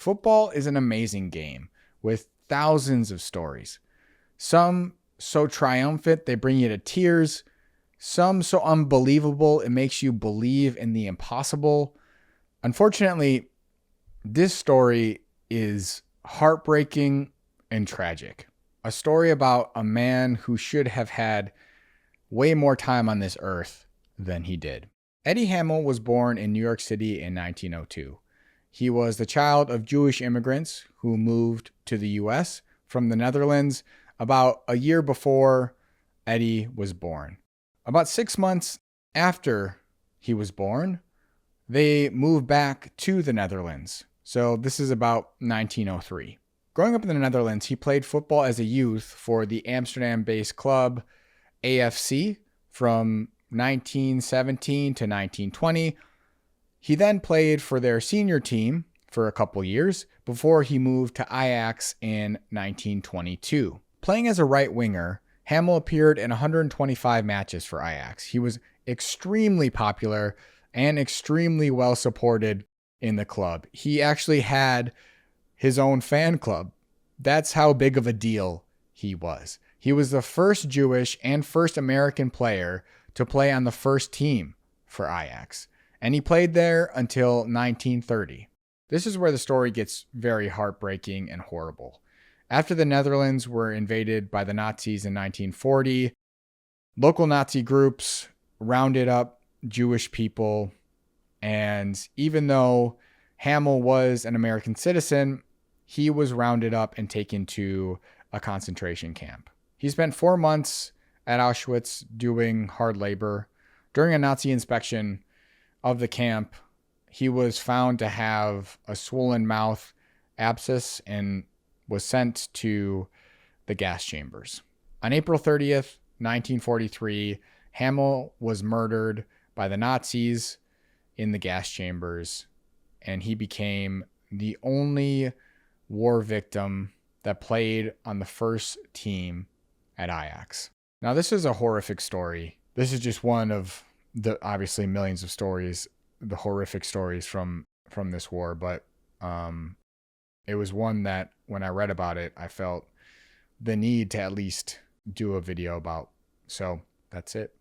Football is an amazing game with thousands of stories. Some so triumphant they bring you to tears. Some so unbelievable it makes you believe in the impossible. Unfortunately, this story is heartbreaking and tragic. A story about a man who should have had way more time on this earth than he did. Eddie Hamel was born in New York City in 1902. He was the child of Jewish immigrants who moved to the U.S. from the Netherlands about a year before Eddie was born. About 6 months after he was born, they moved back to the Netherlands. So this is about 1903. Growing up in the Netherlands, he played football as a youth for the Amsterdam-based club AFC from 1917 to 1920. He then played for their senior team for a couple years before he moved to Ajax in 1922. Playing as a right winger, Hamel appeared in 125 matches for Ajax. He was extremely popular and extremely well supported in the club. He actually had his own fan club. That's how big of a deal he was. He was the first Jewish and first American player to play on the first team for Ajax, and he played there until 1930. This is where the story gets very heartbreaking and horrible. After the Netherlands were invaded by the Nazis in 1940, local Nazi groups rounded up Jewish people, and even though Hamel was an American citizen, he was rounded up and taken to a concentration camp. He spent 4 months at Auschwitz doing hard labor. During a Nazi inspection of the camp, he was found to have a swollen mouth abscess and was sent to the gas chambers. On April 30th, 1943, Hamel was murdered by the Nazis in the gas chambers, and he became the only war victim that played on the first team at Ajax. Now, this is a horrific story. This is just one of the obviously millions of stories, the horrific stories from this war, but it was one that when I read about it, I felt the need to at least do a video about. So that's it.